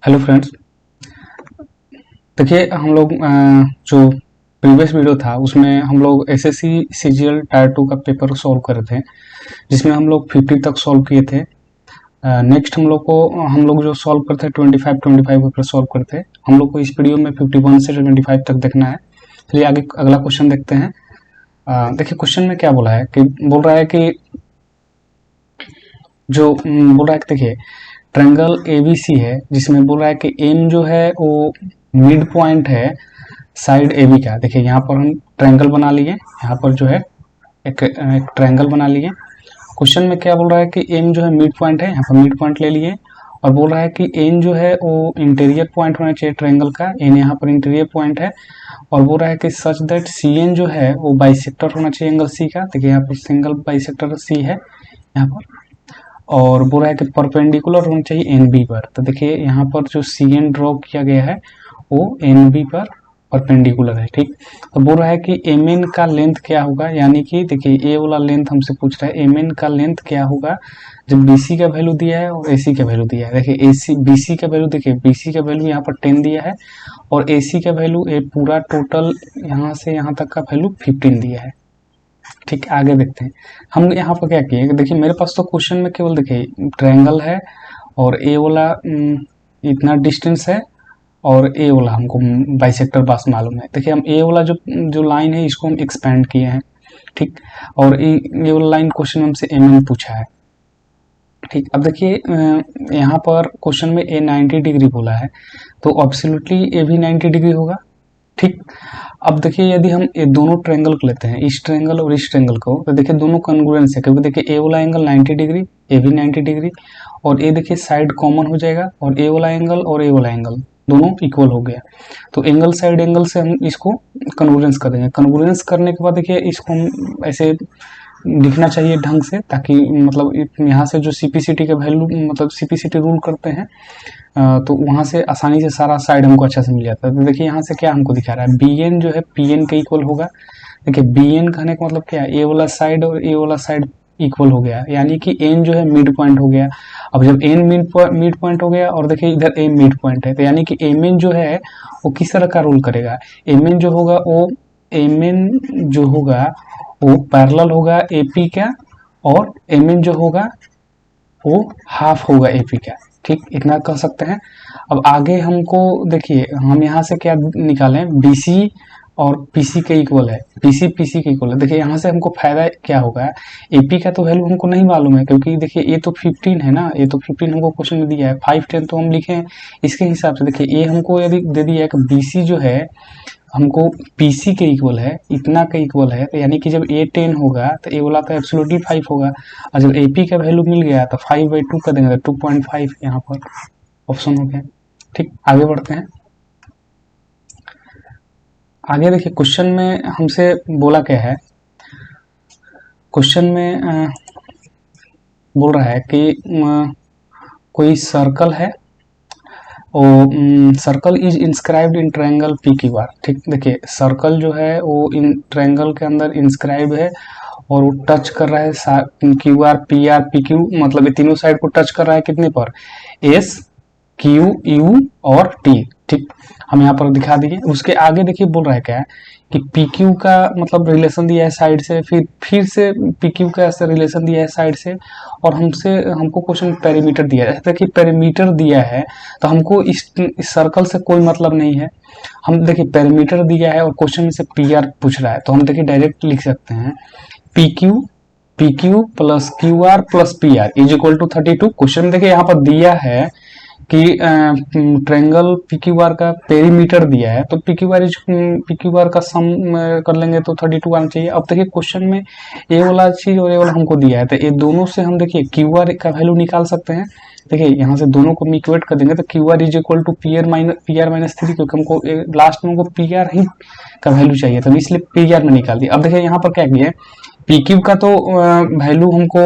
Hello friends. देखिए हम लोग जो प्रीवियस वीडियो था उसमें हम लोग एसएससी सीजीएल टायर 2 का पेपर सॉल्व कर रहे थे, जिसमें हम लोग 50 तक सॉल्व किए थे। नेक्स्ट हम लोग जो सॉल्व करते हैं 25 का सॉल्व करते हैं। हम लोग को इस वीडियो में 51 से 25 तक देखना है। चलिए आगे अगला क्वेश्चन देखते हैं। देखिए क्वेश्चन में क्या बोला है कि बोल रहा है कि बोल रहा है कि देखिए ट्रायंगल एबीसी है, जिसमें बोल रहा है कि एम जो है वो मिड पॉइंट है साइड ए बी का। देखिए यहाँ पर हम ट्रायंगल बना लिए, यहाँ पर जो है एक ट्रायंगल बना लिए। क्वेश्चन में क्या बोल रहा है कि एम जो है मिड पॉइंट है, यहाँ पर मिड पॉइंट ले लिए, और बोल रहा है कि एन जो है वो इंटीरियर पॉइंट होना चाहिए ट्रायंगल का। एन यहाँ पर इंटीरियर पॉइंट है, और बोल रहा है कि सच दैट सी एन जो है वो बाइसेक्टर होना चाहिए एंगल सी का। देखिए यहाँ पर सिंगल बाइसेक्टर सी है यहाँ पर, और बोल रहा है कि परपेंडिकुलर होना चाहिए एन बी पर। तो देखिए यहाँ पर जो सी एन ड्रॉ किया गया है वो एन बी पर परपेंडिकुलर है। ठीक, तो बोल रहा है कि एम एन का लेंथ क्या होगा, यानी कि देखिए ए वाला लेंथ हमसे पूछ रहा है एम एन का लेंथ क्या होगा जब बी सी का वैल्यू दिया है और ए सी का वैल्यू दिया है। देखिए ए सी बी सी का वैल्यू, देखिए बी सी का वैल्यू यहाँ पर 10 दिया है, और ए सी का वैल्यू पूरा टोटल यहाँ से यहाँ तक का वैल्यू 15 दिया है। ठीक, आगे देखते हैं हम यहाँ पर क्या किए। देखिए मेरे पास तो क्वेश्चन में केवल देखिए ट्रायंगल है, और ए वाला इतना डिस्टेंस है, और ए वाला हमको बाइसेक्टर बस मालूम है। देखिए हम ए वाला जो जो लाइन है इसको हम एक्सपेंड किए हैं। ठीक, और ये वाला लाइन क्वेश्चन में हमसे एम एन पूछा है। ठीक, अब देखिए यहाँ पर क्वेश्चन में ए 90 डिग्री बोला है, तो एब्सोल्युटली ए भी 90 डिग्री होगा। ठीक, अब देखिए यदि हम ये दोनों ट्रायंगल को लेते हैं, इस ट्रायंगल और इस ट्रायंगल को, तो देखिए दोनों कॉन्ग्रुएंस है, क्योंकि देखिए ए वाला एंगल 90 डिग्री, ए भी 90 डिग्री, और ये देखिए साइड कॉमन हो जाएगा, और ए वाला एंगल और ए वाला एंगल दोनों इक्वल हो गया। तो एंगल साइड एंगल से हम इसको कन्वर्जेंस कर देंगे। कन्वर्जेंस करने के बाद देखिए इसको हम ऐसे दिखना चाहिए ढंग से, ताकि मतलब यहाँ से जो सीपीसीटी का वैल्यू मतलब सीपीसीटी रूल करते हैं तो वहाँ से आसानी से सारा साइड हमको अच्छा से मिल जाता है। तो देखिए यहाँ से क्या हमको दिखा रहा है, बी एन जो है पी एन के इक्वल होगा। देखिए बी एन कहने का मतलब क्या है, ए वाला साइड और ए वाला साइड इक्वल हो गया, यानी कि एन जो है मिड पॉइंट हो गया। अब जब एन मिड पॉइंट हो गया, और देखिए इधर ए मिड पॉइंट है, तो यानी कि एम एन जो है वो किस तरह का रोल करेगा, एम एन जो होगा वो एम एन जो होगा वो पैरेलल होगा एपी का, और एम एन जो होगा वो हाफ होगा एपी का। ठीक, इतना कह सकते हैं। अब आगे हमको देखिए हम यहाँ से क्या निकालें, बीसी और पीसी के इक्वल है, बीसी पीसी के इक्वल है। देखिए यहाँ से हमको फायदा क्या होगा, एपी का तो वैल्यू हमको नहीं मालूम है, क्योंकि देखिए ये तो 15 है ना, ये तो 15 हमको क्वेश्चन में दिया है, 5 10 तो हम लिखे इसके हिसाब से। देखिए ये हमको यदि दे दिया है कि बीसी जो है हमको पीसी के इक्वल है, इतना के इक्वल है, तो यानी कि जब ए 10 होगा तो ए वाला तो एब्सोल्युटली 5 होगा, और जब एपी का वैल्यू मिल गया तो 5/2 कर देंगे, तो 2.5 यहाँ पर ऑप्शन हो गया। ठीक, आगे बढ़ते हैं। आगे देखिए क्वेश्चन में हमसे बोला क्या है, क्वेश्चन में बोल रहा है कि कोई सर्कल है, circle is inscribed in triangle P Q are. ठीक, देखिए सर्कल जो है वो इन ट्रायंगल के अंदर इंस्क्राइब है, और वो टच कर रहा है Q R P R P Q, मतलब ये तीनों साइड को टच कर रहा है कितने पर, एस क्यू यू और टी। ठीक, हम यहाँ पर दिखा दीजिए। उसके आगे देखिए बोल रहा है क्या है कि पी क्यू का मतलब रिलेशन दिया है साइड से, फिर से पी क्यू का ऐसे रिलेशन दिया है साइड से, और हमको क्वेश्चन पेरीमीटर दिया है। देखिए पेरीमीटर दिया है तो हमको इस सर्कल से कोई मतलब नहीं है। हम देखिए पेरीमीटर दिया है और क्वेश्चन में से पी आर पूछ रहा है, तो हम देखिए डायरेक्ट लिख सकते हैं P Q plus Q R plus P R is equal to 32। Question देखिए यहाँ पर दिया है कि ट्रायंगल पी क्यू आर का पेरीमीटर दिया है, तो पी क्यू आर का सम कर लेंगे तो 32 आना चाहिए। अब देखिए क्वेश्चन में ए वाला चीज और ए वाला हमको दिया है, तो ये दोनों से हम देखिए क्यू आर का वैल्यू निकाल सकते हैं। देखिए यहाँ से दोनों को इक्वेट कर देंगे तो Q R is equal to P R minus 3, क्योंकि हमको लास्ट में हमको पी आर ही का वैल्यू चाहिए, तो इसलिए पी आर में निकाल दिया। अब देखिए यहाँ पर क्या किया, पी क्यू का तो वैल्यू हमको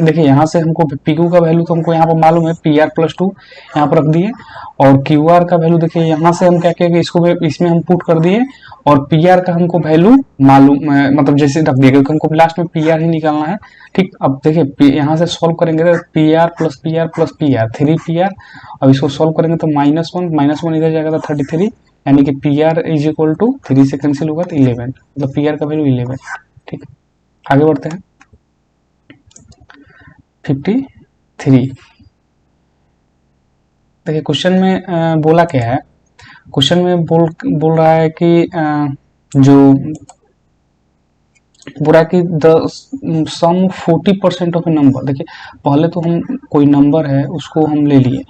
देखिए यहाँ से हमको पी क्यू का वैल्यू तो हमको यहाँ पर मालूम है, पी आर प्लस टू यहाँ पर रख दिए, और क्यू आर का वैल्यू देखिए यहाँ से हम क्या कहेंगे, इसको इसमें हम पुट कर दिए, और पी आर का हमको वैल्यू मालूम मतलब जैसे रख दिया, क्योंकि हमको लास्ट में पी आर ही निकालना है। ठीक, अब देखिए यहाँ से सॉल्व करेंगे तो P R plus P are plus P are, 3 P R. अब इसको सॉल्व करेंगे तो -1 इधर जाएगा तो 33, यानी कि P R is equal to 3 से कैंसिल होगा तो 11, मतलब पी आर का वैल्यू 11। ठीक, आगे बढ़ते हैं। 53, देखिए क्वेश्चन में बोला क्या है, क्वेश्चन में बोल रहा है कि जो बोला कि the sum 40% of a number. देखिए पहले तो हम कोई नंबर है उसको हम ले लिए,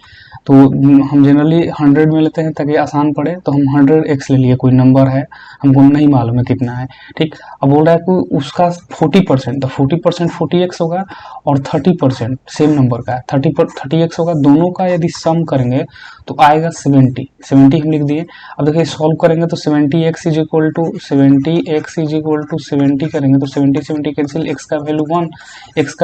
तो हम जनरली 100 में लेते हैं ताकि आसान पड़े, तो हम 100x ले लिए, कोई नंबर है हमको नहीं मालूम है कितना है। ठीक, अब बोल रहा है कि उसका 40%, तो 40% 40x होगा, और 30% सेम नंबर का 30x होगा, दोनों का यदि सम करेंगे तो आएगा 70 हम लिख दिए। अब देखिए सॉल्व करेंगे तो 70x इज इक्वल टू 70 करेंगे तो 70 कैंसिल, x का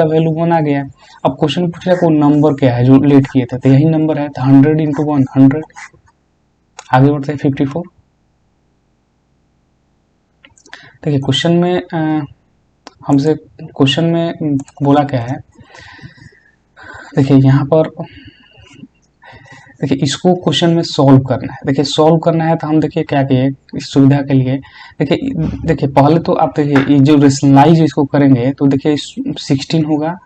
वैल्यू 1 आ गया। अब क्वेश्चन पूछ रहा है कोई नंबर क्या है जो लेट किए थे, तो यही नंबर है, तो 100 इंटू 1 100। आगे बढ़ते हैं 54। देखिए क्वेश्चन में हमसे क्वेश्चन में बोला क्या है, देखिए यहाँ पर देखिए इसको क्वेश्चन में सॉल्व करना है। देखिए सॉल्व करना है तो हम देखिए क्या किए इस सुविधा के लिए, देखिए पहले तो आप देखिए ये जो रेशनलाइज इसको करेंगे तो देखिए 16 होगा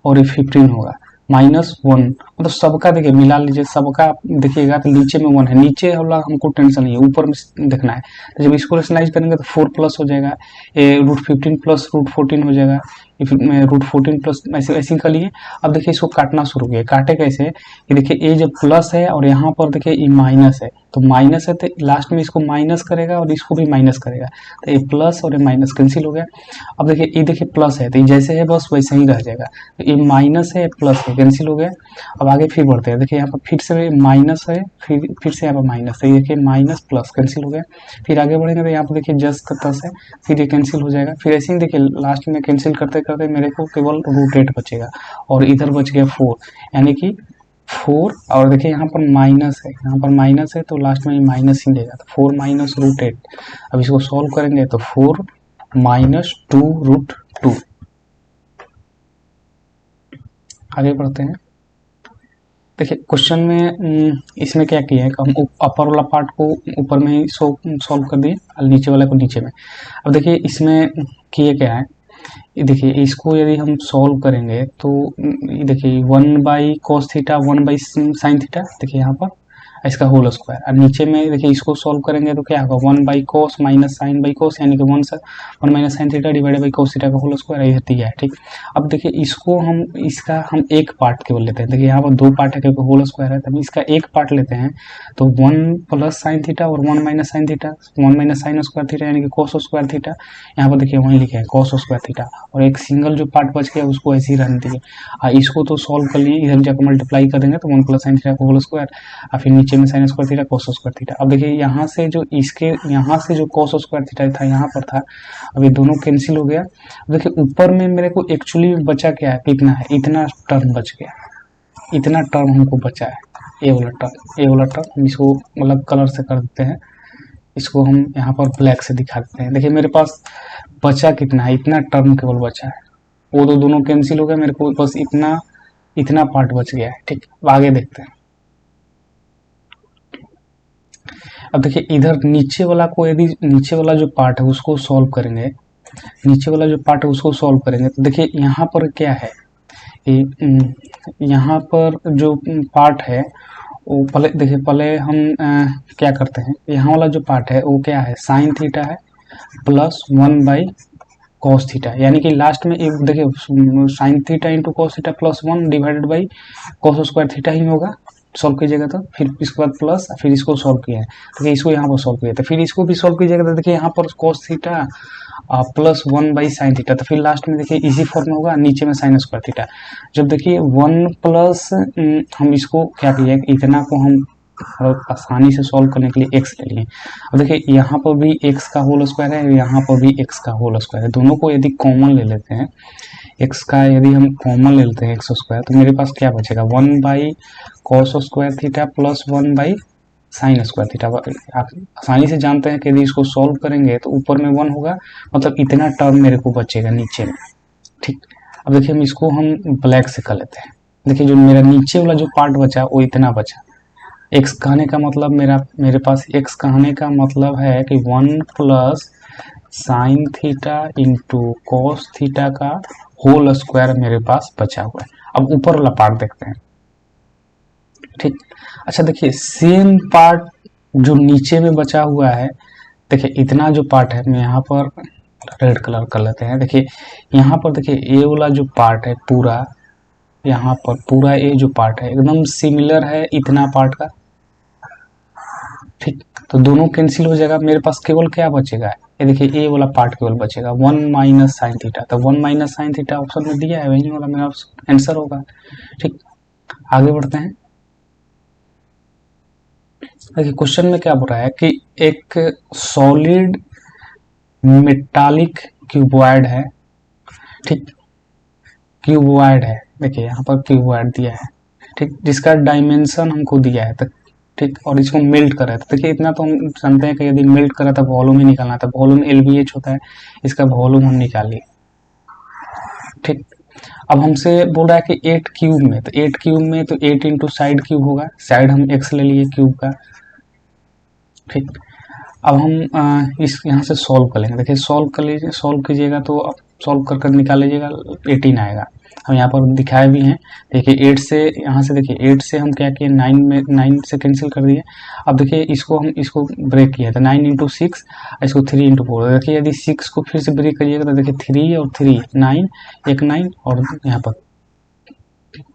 और ये 15 होगा, -1, मतलब सबका देखिए मिला लीजिए, सबका आप देखिएगा तो नीचे में 1 है, नीचे वाला हमको टेंशन नहीं है, ऊपर में देखना है। तो जब इसको रेशनलाइज करेंगे तो 4 प्लस हो जाएगा, ये √15 प्लस √14 हो जाएगा, √14 प्लस ऐसे कर लिए। अब देखिए इसको काटना शुरू किया, काटे कैसे, ये देखिए ये जब प्लस है और यहाँ पर देखिए ये माइनस है, तो माइनस है तो लास्ट में इसको माइनस करेगा और इसको भी माइनस करेगा, तो ये प्लस और ये माइनस कैंसिल हो गया। अब देखिए ये देखिए प्लस है तो ये जैसे है बस वैसे ही रह जाएगा, तो ये माइनस है प्लस है कैंसिल हो गया। अब आगे फिर बढ़ते हैं, देखिए यहाँ पर फिर से माइनस है, फिर से यहाँ पर माइनस है, देखिए माइनस प्लस कैंसिल हो गया। फिर आगे बढ़ेंगे तो यहाँ पर देखिए जस्ट का 10 है, फिर ये कैंसिल हो जाएगा। फिर ऐसे ही देखिए लास्ट में कैंसिल करते करते मेरे को केवल √8 बचेगा, और इधर बच गया 4, यानी कि 4, और देखिए यहाँ पर माइनस है, यहाँ पर माइनस है तो लास्ट में माइनस ही देगा, तो 4 माइनस √8। अब इसको सॉल्व करेंगे तो 4 माइनस 2√2। आगे बढ़ते हैं। देखिए क्वेश्चन में इसमें क्या किया है कि हम अपर वाला पार्ट को ऊपर में ही सॉल्व कर दिए और नीचे वाला को नीचे में। अब देखिए इसमें किए क्या है, ये देखिए इसको यदि हम सॉल्व करेंगे तो देखिए 1/cos थीटा 1/sin थीटा, देखिए यहाँ पर इसका होल स्क्वायर, और नीचे में देखिए इसको सॉल्व करेंगे तो क्या होगा 1/cos माइनस साइन बाई कोस, यानी कि 1 minus sine theta divided by cos theta का होल स्क्वायर ये दिया है। ठीक, अब देखिए इसको इसका हम एक पार्ट केवल लेते हैं, देखिए यहाँ पर 2 पार्ट है क्योंकि होल स्क्वायर है, तब इसका एक पार्ट लेते हैं, तो 1 प्लस साइन थीटा और 1 minus sine theta, 1 minus sine square theta यानी कि कोस स्क्वायर थीटा, यहाँ पर देखिए वहीं लिखे हैं कोस स्क्वायर थीटा, और एक सिंगल जो पार्ट बच गया उसको ऐसे ही रहने दिए। इसको तो सॉल्व कर लिए, इधर जाकर मल्टीप्लाई कर देंगे तो 1 प्लस साइन थीटा का होल स्क्वायर, और फिर नीचे में sine square theta cos square theta. अब देखिए यहाँ से जो इसके यहाँ से जो कोस स्क्वायर थीटा था यहाँ पर था, अब ये दोनों कैंसिल हो गया। अब देखिए ऊपर में मेरे को एक्चुअली बचा क्या है, कितना है, इतना टर्म बच गया, इतना टर्म हमको बचा है, ये वाला टर्म इसको मतलब कलर से कर देते हैं, इसको हम यहाँ पर ब्लैक से दिखा देते हैं। देखिए मेरे पास बचा कितना है, इतना टर्म केवल बचा है, वो तो दोनों कैंसिल हो गए, मेरे को बस इतना पार्ट बच गया है। ठीक, अब आगे देखते हैं। अब देखिए इधर नीचे वाला को यदि नीचे वाला जो पार्ट है उसको सॉल्व करेंगे, नीचे वाला जो पार्ट है उसको सॉल्व करेंगे तो देखिए यहाँ पर क्या है, यहाँ पर जो पार्ट है वो पहले देखिए, पहले हम क्या करते हैं, यहाँ वाला जो पार्ट है वो क्या है, साइन थीटा है प्लस 1/cos थीटा, यानी कि लास्ट में एक देखिए sine theta into cos theta plus 1 divided by cos square theta ही होगा, सॉल्व कीजिएगा तो फिर इसके बाद प्लस, फिर इसको सॉल्व किया है तो इसको यहाँ पर सॉल्व किया तो फिर इसको भी सॉल्व कीजिएगा तो देखिए यहाँ पर cos theta plus 1/sin theta, तो फिर लास्ट में देखिए इसी फॉर्म में होगा, नीचे में साइन स्क्वायर थीटा। जब देखिए 1 प्लस हम इसको क्या किए, इतना को हम और आसानी से सॉल्व करने के लिए x ले लिए। अब देखिए यहाँ पर भी x का होल स्क्वायर है, यहाँ पर भी x का होल स्क्वायर है, दोनों को यदि कॉमन ले लेते हैं, x का यदि हम कॉमन ले लेते हैं x स्क्वायर, तो मेरे पास क्या बचेगा 1 by cos square theta plus 1 by sine square theta. आप आसानी से जानते हैं कि यदि इसको सॉल्व करेंगे तो ऊपर में 1 होगा, मतलब इतना टर्म मेरे को बचेगा नीचे में। ठीक, अब देखिए हम ब्लैक से कर लेते हैं। देखिए जो मेरा नीचे वाला जो पार्ट बचा वो इतना बचा। x कहने का मतलब मेरे पास x कहने का मतलब है कि 1 plus sign theta into cos theta का होल स्क्वायर मेरे पास बचा हुआ है। अब ऊपर वाला पार्ट देखते हैं। ठीक, अच्छा देखिए सेम पार्ट जो नीचे में बचा हुआ है, देखिए इतना जो पार्ट है, मैं यहाँ पर रेड कलर कर लेते हैं। देखिए यहाँ पर देखिए ये वाला जो पार्ट है पूरा, यहाँ पर पूरा ये जो पार्ट है एकदम सिमिलर है इतना पार्ट का। ठीक, तो दोनों कैंसिल हो जाएगा, मेरे पास केवल क्या बचेगा, ये देखिए ए वाला पार्ट केवल बचेगा 1 माइनस साइन थीटा। तो 1 माइनस साइन थीटा ऑप्शन में दिया है, वही वाला मेरा आंसर होगा। ठीक, आगे बढ़ते हैं। देखिए क्वेश्चन में क्या बोल रहा है कि एक सॉलिड मेटालिक क्यूबॉइड है। ठीक, क्यूबॉइड है, देखिए यहाँ पर क्यूबॉइड दिया है। ठीक, जिसका डायमेंशन हमको दिया है तक। ठीक, और इसको मेल्ट कर रहा था। देखिए इतना तो हम जानते हैं कि यदि मेल्ट कर रहा था वॉल्यूम ही निकालना था, वॉल्यूम LBH होता है, इसका वॉल्यूम हम निकालिए। ठीक, अब हमसे बोल रहा है कि 8 क्यूब में, तो 8 क्यूब में तो 8 इंटू साइड क्यूब होगा, साइड हम x ले लिए क्यूब का। ठीक, अब हम इस यहाँ से सॉल्व कर लेंगे। देखिए सॉल्व कर लीजिए, सॉल्व कीजिएगा तो अब सॉल्व कर कर निकाल लीजिएगा, 18 आएगा। हम यहाँ पर दिखाए भी हैं। देखिए 8 से, यहाँ से देखिए 8 से हम क्या किए, 9 में 9 से कैंसिल कर दिए। अब देखिए इसको ब्रेक किया था 9 इंटू 6, इसको 3 इंटू 4। देखिए यदि 6 को फिर से ब्रेक करिएगा तो देखिए 3 और 3 9, एक 9 और यहाँ पर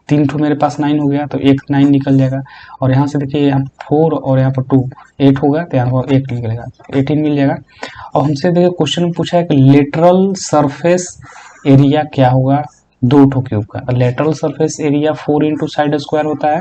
3 ठो मेरे पास 9 हो गया, तो एक 9 निकल जाएगा। और यहाँ से देखिए यहाँ 4 और यहाँ पर 2 8 होगा, तो यहाँ पर 1 निकलेगा, 18 मिल जाएगा। और हमसे देखिए क्वेश्चन में पूछा है कि लेटरल सरफेस एरिया क्या होगा 2 ठो क्यूब का। Lateral surface area 4 into side square होता है,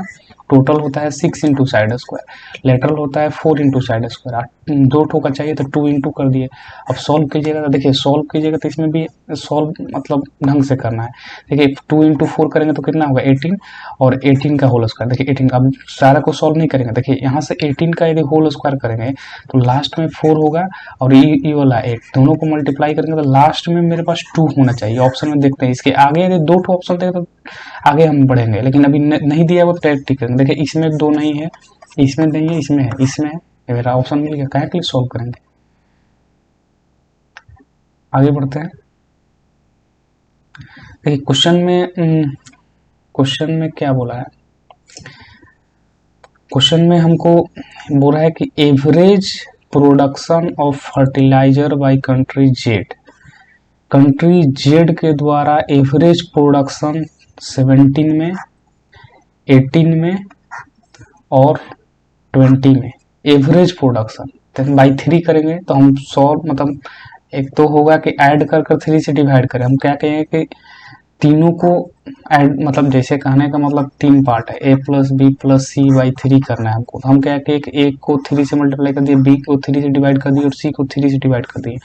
टोटल होता है 6 इंटू साइड स्क्वायर, लेटरल होता है 4 इंटू साइड स्क्वायर। 2 ठो का चाहिए तो 2 इंटू कर दिए। अब सॉल्व कीजिएगा तो देखिए सॉल्व कीजिएगा तो इसमें भी सॉल्व मतलब ढंग से करना है। देखिए 2 इंटू 4 करेंगे तो कितना होगा 18, और 18 का होल स्क्वायर। देखिए 18 अब सारा को सॉल्व नहीं करेंगे, देखिए यहाँ से 18 का यदि होल स्क्वायर करेंगे तो लास्ट में 4 होगा, और ये वाला 8 दोनों को मल्टीप्लाई करेंगे तो लास्ट में मेरे पास 2 होना चाहिए। ऑप्शन में देखते हैं, इसके आगे यदि 2 ठो ऑप्शन देगा तो आगे हम बढ़ेंगे, लेकिन अभी नहीं दिया वो डायरेक्ट टिक करेंगे। देखिए इसमें 2 नहीं है, इसमें नहीं है, इसमें है, इसमें है, ये मेरा ऑप्शन मिल गया, कहाँ के लिए सॉल्व करेंगे। आगे बढ़ते हैं। देखिए क्वेश्चन में क्या बोला है, क्वेश्चन में हमको बोला है कि average production of fertiliser by country Z. Country Z के द्वारा एवरेज प्रोडक्शन 17 में, 18 में और 20 में एवरेज प्रोडक्शन बाई 3 करेंगे तो हम 100 मतलब एक तो होगा कि ऐड कर कर 3 से डिवाइड करें। हम क्या कहेंगे कि तीनों को ऐड, मतलब जैसे कहने का मतलब 3 पार्ट है, a plus B plus C by 3 करना है हमको। तो हम क्या कि एक को 3 से मल्टीप्लाई कर दिए, बी को 3 से डिवाइड कर दिए और सी को 3 से डिवाइड कर दिए।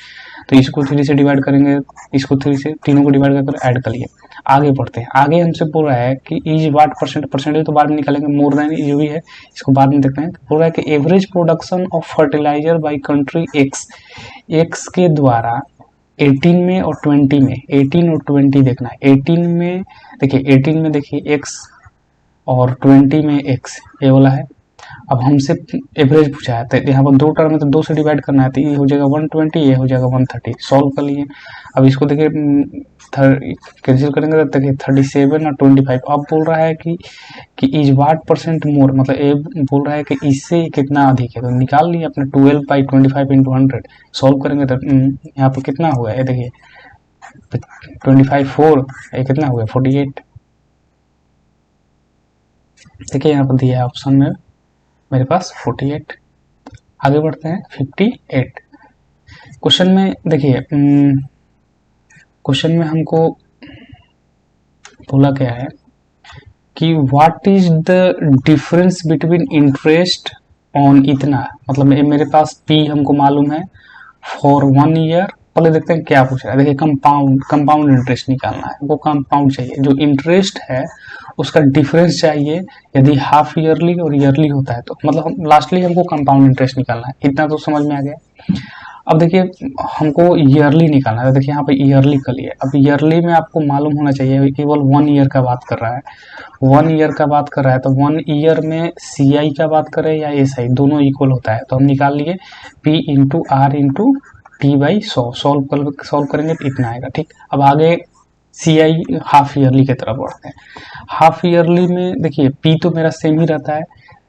तो इसको 3 से डिवाइड करेंगे, इसको 3 से, तीनों को डिवाइड कर ऐड कर लिए। आगे बढ़ते हैं। आगे हमसे बोल रहा है कि इज वाट परसेंटेज तो बाद में निकालेंगे, मोर देन जो भी है इसको बाद में देखते हैं। बोल रहा है कि average production of fertiliser by country X के द्वारा 18 में और 20 में, 18 और 20 देखना है। 18 में देखिए, 18 में देखिए x और 20 में x, ये वाला है। अब हमसे एवरेज पूछा है तो यहाँ पर 2 टर्म है तो 2 से डिवाइड करना है, तो ये हो जाएगा 120, ये हो जाएगा 130। सॉल्व कर लिए। अब इसको देखिए कैंसिल करेंगे तो देखिए 37 और 25। अब बोल रहा है कि इज वाट परसेंट मोर, मतलब ये बोल रहा है कि इससे कितना अधिक है। तो निकाल लिए अपने 12 बाई 25 इंटू 100। सॉल्व करेंगे तो यहाँ पर कितना हुआ है, देखिए 25 4, ये कितना हुआ 48। देखिए यहाँ पर दिया है ऑप्शन में मेरे पास 48। आगे बढ़ते हैं 58। क्वेश्चन में देखिए, क्वेश्चन में हमको बोला क्या है कि what is the difference between interest on इतना, मतलब मेरे पास पी हमको मालूम है फॉर 1 ईयर। पहले देखते हैं क्या पूछ रहा है। देखिए कंपाउंड इंटरेस्ट निकालना है, वो कंपाउंड चाहिए। जो इंटरेस्ट है उसका डिफरेंस चाहिए, यदि हाफ ईयरली और ईयरली होता है तो, मतलब लास्टली हमको कंपाउंड इंटरेस्ट निकालना है। इतना तो समझ में आ गया। अब देखिए हमको ईयरली निकालना है, देखिए यहाँ पे ईयरली कर लिए। अब ईयरली में आपको मालूम होना चाहिए केवल 1 ईयर का बात कर रहा है, 1 ईयर का बात कर रहा है, तो 1 ईयर में सी आई का बात करें या एस आई, दोनों इक्वल होता है। तो हम निकाल लिए P into R into T by 100, solve करेंगे तो इतना आएगा। ठीक, अब आगे सी आई हाफ ईयरली की तरफ बढ़ते हैं। हाफ ईयरली में देखिए पी तो मेरा सेम ही रहता है,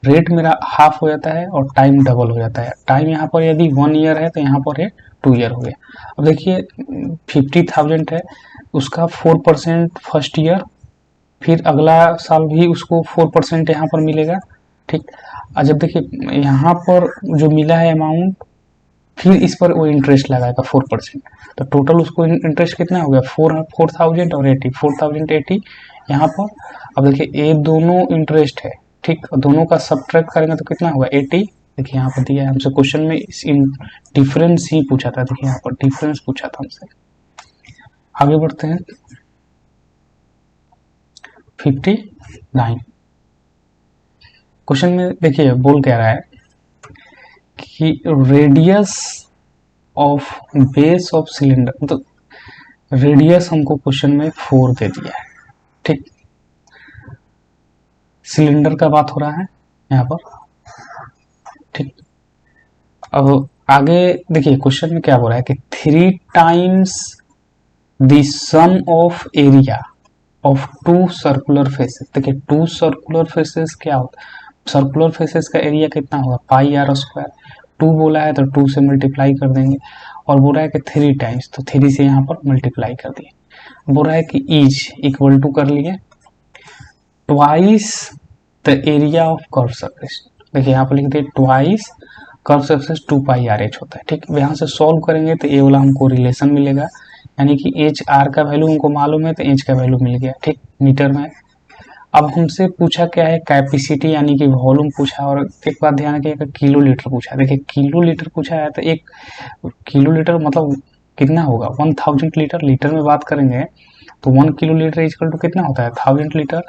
रेट मेरा हाफ हो जाता है और टाइम डबल हो जाता है। टाइम यहाँ पर यदि 1 ईयर है तो यहाँ पर है 2 ईयर हो गया। अब देखिए 50,000 है, उसका 4% फर्स्ट ईयर, फिर अगला साल भी उसको 4% यहाँ पर मिलेगा। ठीक, और जब देखिए यहाँ पर जो मिला है अमाउंट, फिर इस पर वो इंटरेस्ट लगाएगा 4%, तो टोटल उसको इंटरेस्ट कितना हो गया 4,000 और 80, 4,080 यहाँ पर। अब देखिए ये दोनों इंटरेस्ट है, ठीक, दोनों का सब्ट्रैक्ट करेंगे तो कितना होगा 80। देखिए यहाँ पर दिया है हमसे क्वेश्चन में, इस डिफरेंस ही पूछा था। देखिए यहाँ पर डिफरेंस पूछा था हमसे। आगे बढ़ते हैं 59 क्वेश्चन में। देखिए बोल कह रहा है कि radius of base of cylinder, मतलब रेडियस हमको क्वेश्चन में 4 दे दिया है। ठीक, सिलेंडर का बात हो रहा है यहाँ पर। ठीक, अब आगे देखिए क्वेश्चन में क्या बोल रहा है कि 3 times the sum of area of 2 circular faces. देखिए 2 सर्कुलर फेसेस क्या होता है, सर्कुलर फेसेस का एरिया कितना होगा पाई आर स्क्वायर। 2 बोला है तो 2 से मल्टीप्लाई कर देंगे, और बोल रहा है कि 3 टाइम्स, तो 3 से यहाँ पर मल्टीप्लाई कर दिए। बोल रहा है कि इज इक्वल टू कर लिए twice the area of curve surface. देखिए यहाँ पर लिख दिए ट्वाइस कर्व सरफेस 2 पाई आर एच होता है। ठीक, यहाँ से सॉल्व करेंगे तो ये वाला हमको रिलेशन मिलेगा, यानी कि एच आर का वैल्यू हमको मालूम है तो एच का वैल्यू मिल गया। ठीक, मीटर में। अब हमसे पूछा क्या है कैपेसिटी यानी कि वॉल्यूम पूछा, और एक बात ध्यान रखिएगा किलो लीटर पूछा। देखिए किलो लीटर पूछा है तो एक किलो लीटर मतलब कितना होगा 1000 लीटर। लीटर में बात करेंगे तो 1 किलो लीटर इक्वल टू कितना होता है 1000 लीटर,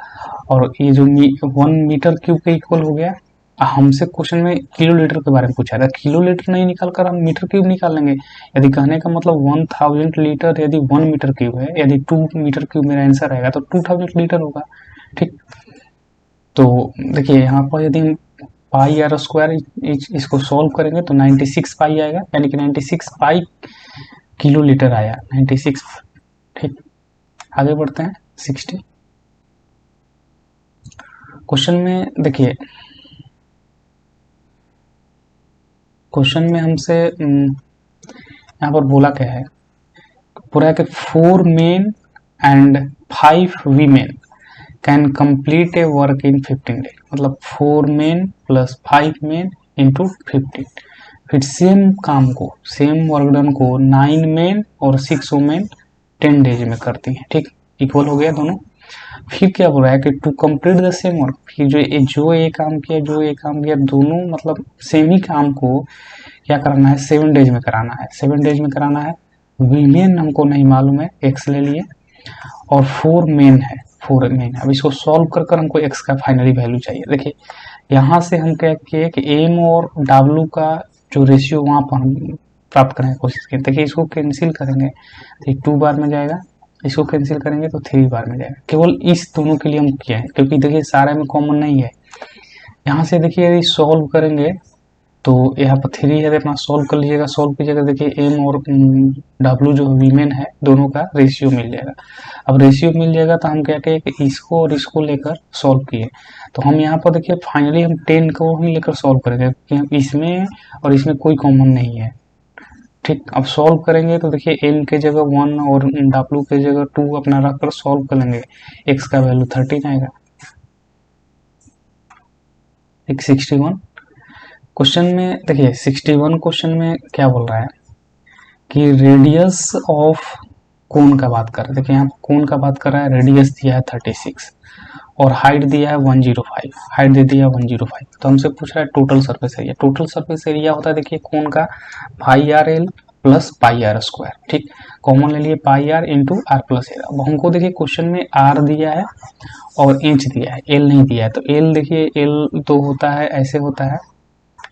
और ये जो 1 मीटर क्यूब के इक्वल हो गया। हमसे क्वेश्चन में किलो लीटर के बारे में पूछा था, किलो लीटर नहीं निकाल कर हम मीटर क्यूब निकाल लेंगे। यदि कहने का मतलब 1000 लीटर यदि 1 मीटर क्यूब है, यदि 2 मीटर क्यूब मेरा आंसर आएगा तो 2000 लीटर होगा। ठीक, तो देखिए यहाँ पर यदि पाई आर स्क्वायर इसको सॉल्व करेंगे तो 96 पाई आएगा, यानी कि 96 पाई किलो लीटर आया 96। ठीक, आगे बढ़ते हैं 60 क्वेश्चन में। देखिए क्वेश्चन में हमसे यहाँ पर बोला क्या है, पूरा कि 4 main and 5 women can complete A work in 15 days. मतलब 4 मेन प्लस 5 मेन इंटू 15। फिर सेम काम को, सेम वर्क डन को 9 मेन और 6 वुमेन 10 डेज में करती हैं। ठीक, इक्वल हो गया दोनों। फिर क्या बोल रहा है कि to complete the same work, फिर जो ये काम किया जो ये काम किया, दोनों मतलब सेम ही काम को क्या कराना है 7 डेज में कराना है, 7 डेज में कराना है। वीमेन हमको नहीं मालूम है, एक्स ले लिए, और 4 मेन है, 4 मेन है। अब इसको सॉल्व कर कर हमको एक्स का फाइनली वैल्यू चाहिए। देखिए यहाँ से हम क्या किए कि एम और डब्ल्यू का जो रेशियो वहाँ पर हम प्राप्त करने की कोशिश करें। देखिए इसको कैंसिल करेंगे तो 2 बार में जाएगा, इसको कैंसिल करेंगे तो 3 बार में जाएगा। केवल इस दोनों के लिए हम किए हैं, क्योंकि देखिए सारे में कॉमन नहीं है। यहाँ से देखिए यदि सॉल्व करेंगे तो यहाँ पर 3 है, अपना सॉल्व कर लीजिएगा। सॉल्व कीजिएगा, देखिए एम और डब्ल्यू जो वीमेन है दोनों का रेशियो मिल जाएगा। अब रेशियो मिल जाएगा तो हम क्या कहें कि इसको और इसको लेकर सॉल्व किए, तो हम यहाँ पर देखिए फाइनली हम 10 को ही लेकर सॉल्व करेंगे, क्योंकि इसमें और इसमें कोई कॉमन नहीं है। ठीक, अब सॉल्व करेंगे तो देखिए एम के जगह 1 और डब्ल्यू के जगह 2 अपना रखकर सॉल्व कर लेंगे, एक्स का वैल्यू 13 आएगा। एक 61 क्वेश्चन में देखिए 61 क्वेश्चन में क्या बोल रहा है कि रेडियस ऑफ कोण का बात कर रहे हैं। देखिए यहाँ कोण का बात कर रहा है, रेडियस दिया है 36 और हाइट दिया है 105, हाइट दे दिया है 105। तो हमसे पूछ रहा है total surface area. Total surface area होता है देखिए कोण का pi R L plus pi R square, ठीक, कॉमन ले लिए pi R into R plus L. अब हमको देखिए क्वेश्चन में आर दिया है और इंच दिया है, एल नहीं दिया है। तो एल देखिए एल तो होता है ऐसे होता है,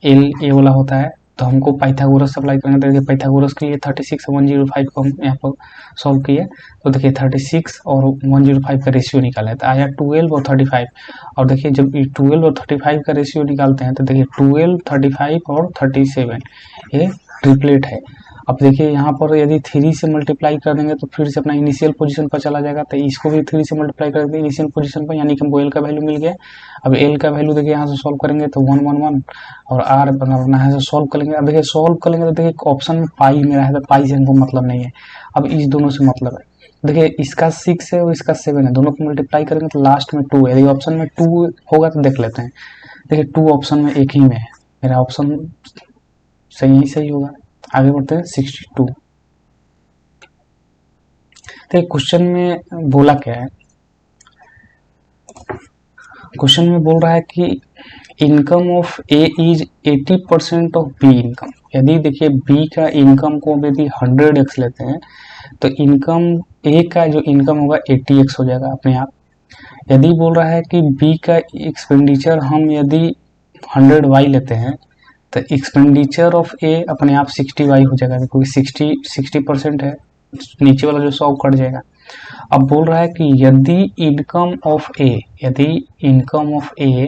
एल ए वाला होता है। तो हमको पाइथागोरस अप्लाई करेंगे। तो देखिए पाइथागोरस के लिए 36 105 को हम यहाँ पर सॉल्व किए। तो देखिए 36 और 105 का रेशियो निकाला है तो आया 12 और 35। और देखिए जब 12 और 35 का रेशियो निकालते हैं तो देखिए 12, 35 और 37 ये ट्रिपलेट है। अब देखिए यहाँ पर यदि 3 से मल्टीप्लाई कर देंगे तो फिर से अपना इनिशियल पोजीशन पर चला जाएगा। तो इसको भी 3 से मल्टीप्लाई कर देंगे इनिशियल पोजीशन पर, यानी कि हमको एल का वैल्यू मिल गया। अब एल का वैल्यू देखिए यहाँ से सॉल्व करेंगे तो 111 और आर अपना है सॉल्व करेंगे। अब देखिए सॉल्व करेंगे तो देखिए ऑप्शन में पाई मेरा है तो पाई से हमको मतलब नहीं है, अब इस दोनों से मतलब है। देखिए इसका 6 है और इसका 7 है, दोनों को मल्टीप्लाई करेंगे तो लास्ट में 2 है। यदि ऑप्शन में 2 होगा तो देख लेते हैं। देखिए 2 ऑप्शन में एक ही में है, मेरा ऑप्शन सही होगा। आगे बढ़ते हैं 62। तो क्वेश्चन में बोला क्या है, क्वेश्चन में बोल रहा है कि income of A is 80% of be income. यदि देखिए बी का इनकम को यदि 100x लेते हैं तो इनकम ए का जो इनकम होगा 80x हो जाएगा अपने आप। यदि बोल रहा है कि बी का एक्सपेंडिचर हम यदि 100y लेते हैं तो एक्सपेंडिचर ऑफ ए अपने आप 60y हो जाएगा, क्योंकि 60% है, नीचे वाला जो 100 कट जाएगा। अब बोल रहा है कि यदि इनकम ऑफ ए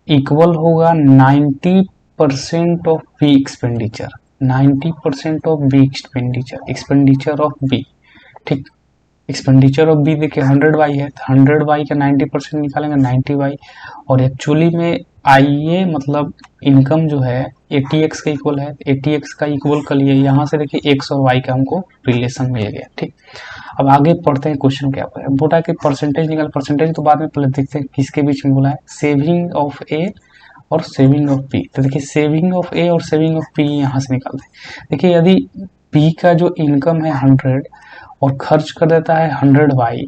इक्वल होगा 90% of B expenditure, 90% of B expenditure of B, ठीक। एक्सपेंडिचर ऑफ बी देखिए 100y है तो 100y का 90% निकालेंगे 90y। और एक्चुअली में आईए मतलब इनकम जो है 80x का इक्वल है, 80x का इक्वल कर लिए, यहाँ से देखिए x और y का हमको रिलेशन मिल गया, ठीक। अब आगे पढ़ते हैं क्वेश्चन क्या है। बोला कि परसेंटेज निकाल, परसेंटेज तो बाद में पहले देखते हैं किसके बीच में बोला है, सेविंग ऑफ ए और सेविंग ऑफ बी। तो देखिए सेविंग ऑफ ए और सेविंग ऑफ बी यहाँ से निकालते हैं। देखिए यदि बी का जो इनकम है 100 और खर्च कर देता है 100y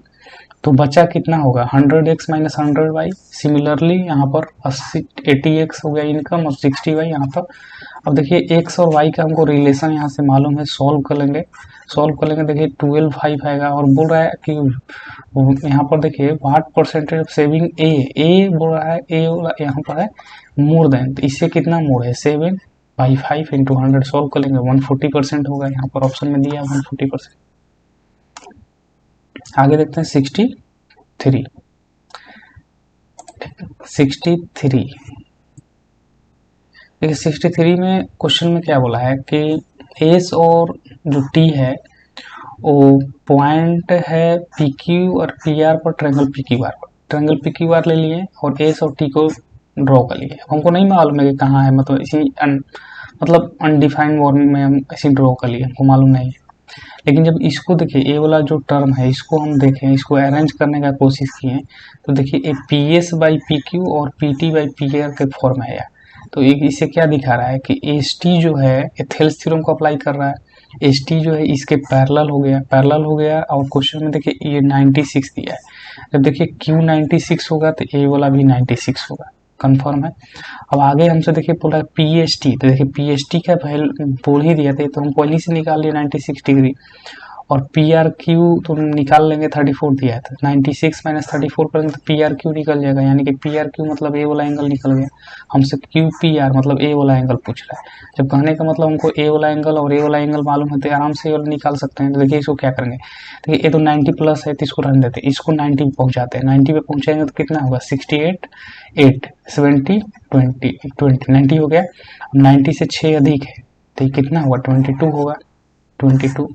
तो बचा कितना होगा 100x माइनस 100y। सिमिलरली यहाँ पर 80x हो गया इनकम और 60y यहाँ पर। अब देखिए x और y का हमको रिलेशन यहाँ से मालूम है, सॉल्व कर लेंगे देखिए 12/5 आएगा। और बोल रहा है कि यहाँ पर देखिए व्हाट परसेंटेज ऑफ सेविंग ए बोल रहा है, ए यहाँ पर है मोर देन, तो इससे कितना मोर है 7/5 इंटू 100, सॉल्व कर लेंगे 140% होगा, यहाँ पर ऑप्शन में दिया 140%। आगे देखते हैं 63। देखिए 63 में क्वेश्चन में क्या बोला है कि एस और जो टी है वो पॉइंट है पी क्यू और पी आर पर ट्रायंगल पी क्यू आर ले लिए और एस और टी को ड्रॉ कर लिए। हमको नहीं मालूम है कि कहाँ है, मतलब इसी मतलब अनडिफाइंड वर्ड में हम ऐसे ड्रॉ कर लिए, हमको मालूम नहीं है। लेकिन जब इसको देखिए ए वाला जो टर्म है इसको हम देखें, इसको अरेंज करने का कोशिश किए तो देखिए A P S by P Q और P T by P R के फॉर्म है यार। तो इससे क्या दिखा रहा है कि एस टी जो है एथेल्स थ्योरम को अप्लाई कर रहा है, एस टी जो है इसके पैरेलल हो गया और क्वेश्चन में देखिए ये 96 दिया है। जब देखिए क्यू 96 होगा तो ए वाला भी 96 होगा, कंफर्म है। अब आगे हमसे देखिए बोला पी एस टी, तो देखिए पी एस टी का वैल्यू बोल ही दिया था तो हम पहले से निकाल लिए 96 डिग्री। और पी आर क्यू तो निकाल लेंगे 34 दिया है तो 96 माइनस 34 करेंगे तो पी आर क्यू निकल जाएगा, यानी कि पी आर क्यू मतलब ए वाला एंगल निकल गया। हमसे क्यू पी आर मतलब ए वाला एंगल पूछ रहा है। जब कहने का मतलब हमको ए वाला एंगल और ए वाला एंगल मालूम है तो आराम से निकाल सकते हैं। तो देखिए इसको क्या करेंगे, देखिए ये तो 90 प्लस है तो इसको रहने देते हैं, इसको 90 पे पहुंचाते हैं, 90 पे पहुंचाएंगे तो कितना होगा 68 8 70 20 90 हो गया। 90 से 6 अधिक है तो कितना होगा 22 होगा, 22।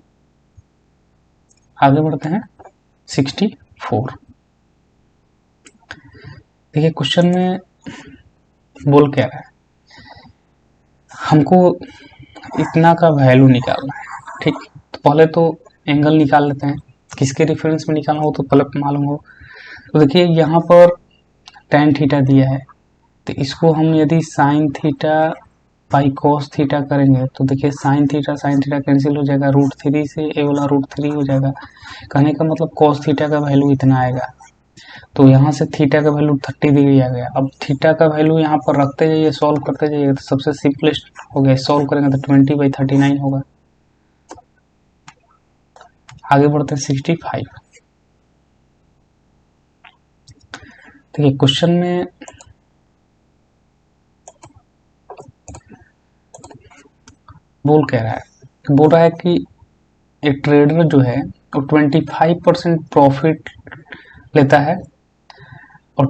आगे बढ़ते हैं 64। देखिए क्वेश्चन में बोल क्या रहा है, हमको इतना का वैल्यू निकालना है, ठीक। तो पहले तो एंगल निकाल लेते हैं, किसके रेफरेंस में निकालना हो तो पहले मालूम हो। तो देखिए यहाँ पर tan थीटा दिया है तो इसको हम यदि sin theta pi cos theta करेंगे तो देखिए साइन थीटा कैंसिल हो जाएगा, √3 से ए वाला √3 हो जाएगा। कहने का मतलब कॉस थीटा का वैल्यू इतना आएगा। तो यहाँ से थीटा का वैल्यू 30 डिग्री आ गया। अब थीटा का वैल्यू यहाँ पर रखते जाइए, सॉल्व करते जाइए, तो सबसे सिंपलेस्ट हो गया, सॉल्व करेंगे तो 20/39 होगा। आगे बढ़ते हैं 65। देखिए क्वेश्चन में बोल रहा है कि एक ट्रेडर जो है वो 25% प्रॉफिट लेता है और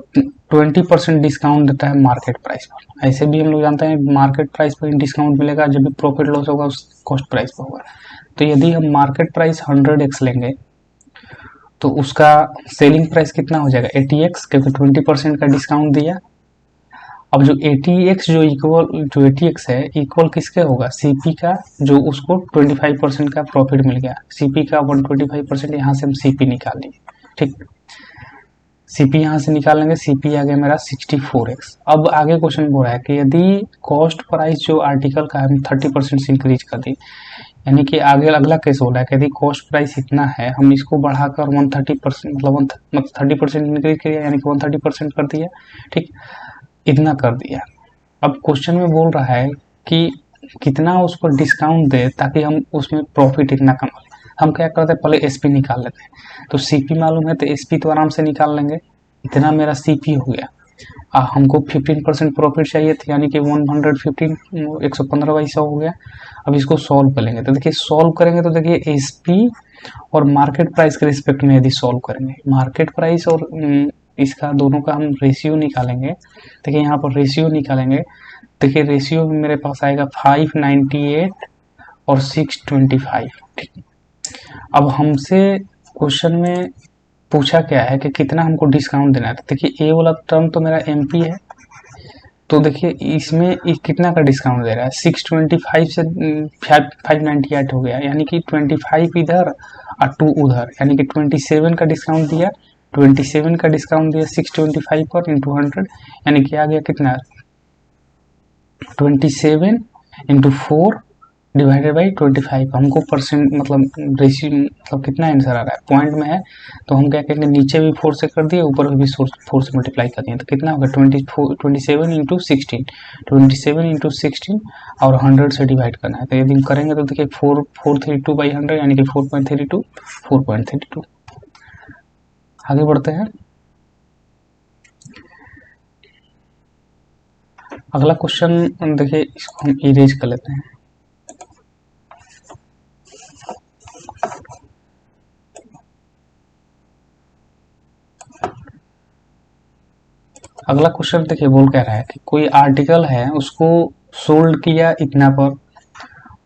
20% डिस्काउंट देता है मार्केट प्राइस पर। ऐसे भी हम लोग जानते हैं मार्केट प्राइस पर डिस्काउंट मिलेगा, जब भी प्रॉफिट लॉस होगा उस कॉस्ट प्राइस पर होगा। तो यदि हम मार्केट प्राइस 100x लेंगे तो उसका सेलिंग प्राइस कितना हो जाएगा 80x, क्योंकि 20% का डिस्काउंट दिया। अब जो 80x जो 80x है इक्वल किसके होगा, सीपी का, जो उसको 25% का प्रॉफिट मिल गया। सीपी का 125%, यहाँ से हम सीपी निकाल लिए। ठीक, सीपी यहाँ से निकाल लेंगे, सीपी आ गया मेरा 64x। अब आगे क्वेश्चन बोल रहा है कि यदि कॉस्ट प्राइस जो आर्टिकल का है 30% से इंक्रीज कर दी, यानी कि आगे अगला केस हो रहा है कि यदि कॉस्ट प्राइस इतना है, हम इसको बढ़ाकर 130% मतलब 30% इंक्रीज किया, यानी कि 130% कर दिया। ठीक, इतना कर दिया। अब क्वेश्चन में बोल रहा है कि कितना उसको डिस्काउंट दे ताकि हम उसमें प्रॉफिट इतना कमा लें। हम क्या करते हैं, पहले एसपी निकाल लेते हैं। तो सीपी मालूम है तो एसपी तो आराम से निकाल लेंगे। इतना मेरा सीपी हो गया। हमको 15% प्रॉफिट चाहिए थे, यानी कि 115 115/100 हो गया। अब इसको सॉल्व कर लेंगे तो देखिए सॉल्व करेंगे तो देखिए एसपी और मार्केट प्राइस के रिस्पेक्ट में यदि सॉल्व करेंगे, मार्केट प्राइस और इसका दोनों का हम रेशियो निकालेंगे। देखिए यहाँ पर रेशियो निकालेंगे, देखिए रेशियो में मेरे पास आएगा 598 और 625। ठीक, अब हमसे क्वेश्चन में पूछा क्या है कि कितना हमको डिस्काउंट देना है। तो देखिए ए वाला टर्म तो मेरा एमपी है, तो देखिए इसमें कितना का डिस्काउंट दे रहा है, 625 से 598 हो गया, यानी कि 25 इधर और 2 उधर, यानी कि 27 का डिस्काउंट दिया। 27 का डिस्काउंट दिया 625 पर इंटू 100, यानी कि आ गया कितना 27 इंटू 4 डिवाइडेड बाई 25। हमको परसेंट मतलब रेशियो मतलब कितना आंसर आ रहा है, पॉइंट में है, तो हम क्या करेंगे नीचे भी 4 से कर दिए, ऊपर भी 4 से मल्टीप्लाई कर दिए, तो कितना होगा 27 इंटू 16, 27 इंटू 16 और 100 से डिवाइड करना है। तो यदि हम करेंगे तो देखिए 432/100, यानी कि 4.32। आगे बढ़ते हैं। अगला क्वेश्चन देखिए, इसको हम इरेज कर लेते हैं। अगला क्वेश्चन देखिए बोल कह रहा है कि कोई आर्टिकल है उसको सोल्ड किया इतना पर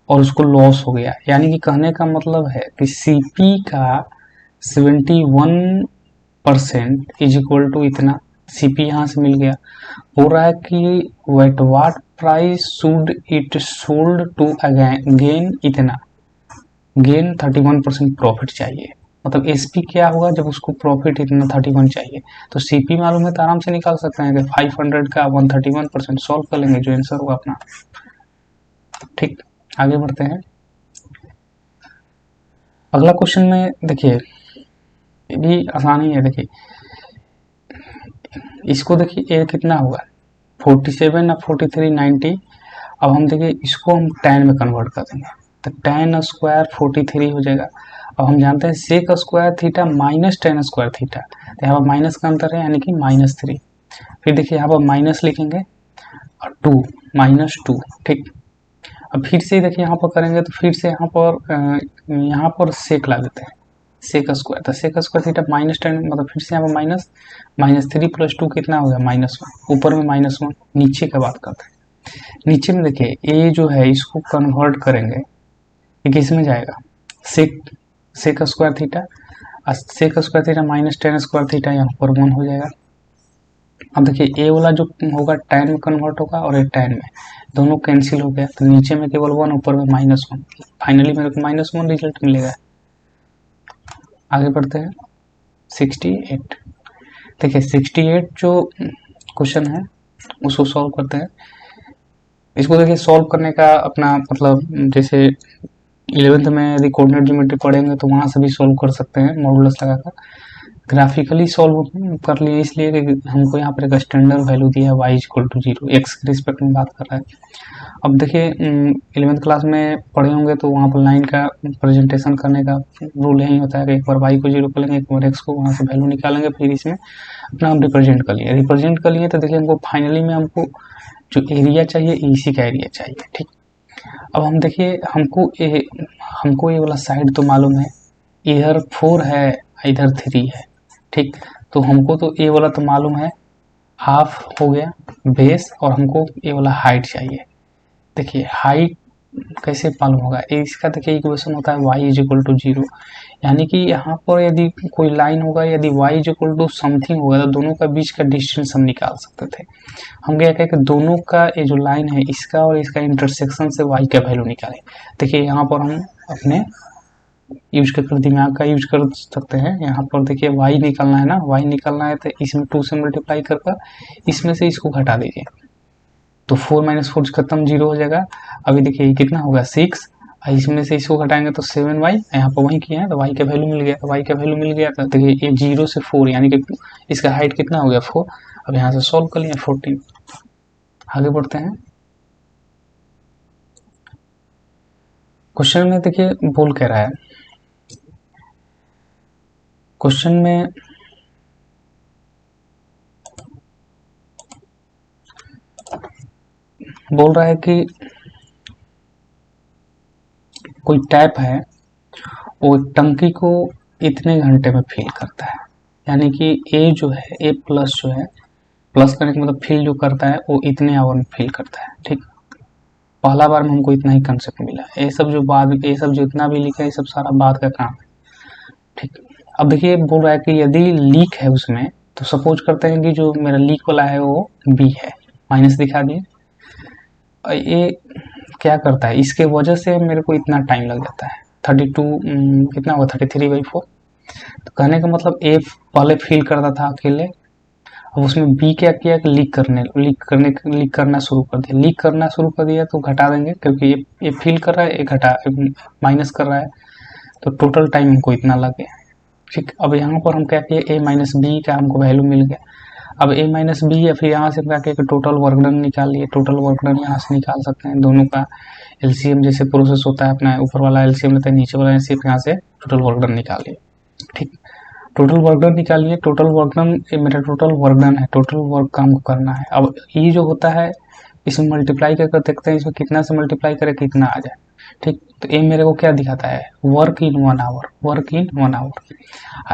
और उसको लॉस हो गया, यानी कि कहने का मतलब है कि सीपी का 71% इज इक्वल टू इतना। सीपी यहाँ से मिल गया। हो रहा है कि wait what price should it sold to gain इतना, गेन 31% प्रॉफिट चाहिए। मतलब एसपी क्या होगा जब उसको प्रॉफिट इतना 31 चाहिए, तो सीपी मालूम है तो आराम से निकाल सकते हैं कि 500 का 131% सॉल्व कर लेंगे, जो आंसर होगा अपना। ठीक, आगे बढ़ते हैं। अगला क्वेश्चन में देखिए ये भी आसानी है। देखिए इसको देखिए ए कितना होगा 47 और 43 90। अब हम देखिए इसको हम tan में कन्वर्ट कर देंगे, तो tan स्क्वायर 43 हो जाएगा। अब हम जानते हैं sec square theta minus tan square theta, तो यहाँ पर माइनस का अंतर है, यानी कि -3। फिर देखिए यहाँ पर माइनस लिखेंगे और 2 -2। ठीक, अब फिर से देखिए यहाँ पर करेंगे तो फिर से यहाँ पर सेक ला देते हैं, सेक स्क्वायर, तो सेक स्क्वायर थीटा -tan, मतलब फिर से यहाँ पर -3 + 2 कितना हो गया -1, ऊपर में -1। नीचे का बात करते हैं। नीचे में देखिए ए जो है इसको कन्वर्ट करेंगे, ये किस में जाएगा, sec square theta, sec square theta minus tan square theta, यहाँ पर 1 हो जाएगा। अब देखिए ए वाला जो होगा tan में कन्वर्ट होगा और ये tan में, दोनों कैंसिल हो गया, तो नीचे में केवल 1, ऊपर में -1। फाइनली मेरे को -1 रिजल्ट मिलेगा। आगे बढ़ते हैं 68। देखिए 68 जो क्वेश्चन है उसको सॉल्व करते हैं। इसको देखिए सॉल्व करने का अपना मतलब, जैसे 11th में यदि कोऑर्डिनेट ज्योमेट्री पढ़ेंगे तो वहाँ से भी सॉल्व कर सकते हैं मॉडुलस लगाकर। ग्राफिकली सॉल्व कर लिए इसलिए कि हमको यहाँ पर एक स्टैंडर्ड वैल्यू दिया है y इक्वल टू 0, एक्स के रिस्पेक्ट में बात कर रहा है। अब देखिए 11th क्लास में पढ़े होंगे तो वहाँ पर लाइन का प्रेजेंटेशन करने का रूल यही होता है कि एक बार y को 0 कर लेंगे, एक बार x को, वहाँ से वैल्यू निकालेंगे, फिर इसमें अपना हम रिप्रेजेंट कर लिए तो देखिए हमको फाइनली में हमको जो एरिया चाहिए इसी का एरिया चाहिए। ठीक, अब हम देखिए हमको ये वाला साइड तो मालूम है, इधर 4 है इधर 3 है। ठीक, तो हमको तो ये वाला तो मालूम है, हाफ हो गया बेस, और हमको ये वाला हाइट चाहिए। देखिए हाइट कैसे मालूम होगा, इसका देखिए इक्वेशन होता है y इज इक्वल टू 0, यानी कि यहाँ पर यदि कोई लाइन होगा, यदि y is equal to something होगा तो दोनों का बीच का डिस्टेंस हम निकाल सकते थे। हम क्या कहें कि दोनों का ये जो लाइन है इसका और इसका इंटरसेक्शन से y का वैल्यू निकालें। देखिए यहाँ पर हम अपने यूज कर दिमाग का यूज कर सकते हैं। यहाँ पर देखिए y निकालना है ना, y निकालना है तो इसमें 2 से मल्टीप्लाई कर इसमें से इसको घटा दीजिए, तो 4 माइनस 4 खत्म, 0 हो जाएगा। अभी देखिए ये कितना होगा 6, इसमें से इसको घटाएंगे तो 7y, यहाँ पर वही किया है तो y का वैल्यू मिल गया, तो y का वैल्यू मिल गया तो देखिए ये 0 से 4 यानी कि इसका हाइट कितना हो गया 4। अब यहाँ से सॉल्व कर लिया 14। आगे बढ़ते हैं। क्वेश्चन में देखिए बोल कह रहा है, क्वेश्चन में बोल रहा है कि कोई टैप है वो टंकी को इतने घंटे में फिल करता है, यानी कि ए जो है ए प्लस जो है, प्लस करने का मतलब फिल जो करता है वो इतने आवर में फिल करता है। ठीक, पहला बार में हमको इतना ही कंसेप्ट मिला, ये सब जो इतना भी लिखा है ये सब सारा बाद का काम है। ठीक, अब देखिए बोल रहा है कि यदि लीक है उसमें, तो सपोज करते हैं कि जो मेरा लीक वाला है वो बी है, माइनस दिखा दिए। ये क्या करता है, इसके वजह से मेरे को इतना टाइम लग जाता है 32 कितना होगा 33/4। तो कहने का मतलब ए पहले फिल करता था अकेले, अब उसमें बी क्या किया कि लीक करना शुरू कर दिया। लीक करना शुरू कर दिया तो घटा देंगे, क्योंकि ये फिल कर रहा है, ये घटा माइनस कर रहा है, तो टोटल टाइम हमको इतना लग गया। ठीक, अब यहाँ पर हम क्या किए, ए माइनस बी का हमको वैल्यू मिल गया। अब ए माइनस बी या फिर यहाँ से क्या किया कि टोटल वर्क डन निकाल लिए, टोटल वर्क डन यहाँ से निकाल सकते हैं, दोनों का एलसीएम जैसे प्रोसेस होता है, अपना ऊपर वाला एलसीएम लेते हैं, नीचे वाला एलसीएम, यहाँ से टोटल वर्क डन निकाल लिए। ठीक, टोटल वर्क डन निकालिए, टोटल वर्क डन मेरा टोटल वर्क डन है, टोटल वर्क काम को करना है। अब ये जो होता है इसमें मल्टीप्लाई कर देखते हैं इसमें कितना से मल्टीप्लाई करे कितना आ जाए। ठीक, तो ये मेरे को क्या दिखाता है, work in 1 hour, work in 1 hour.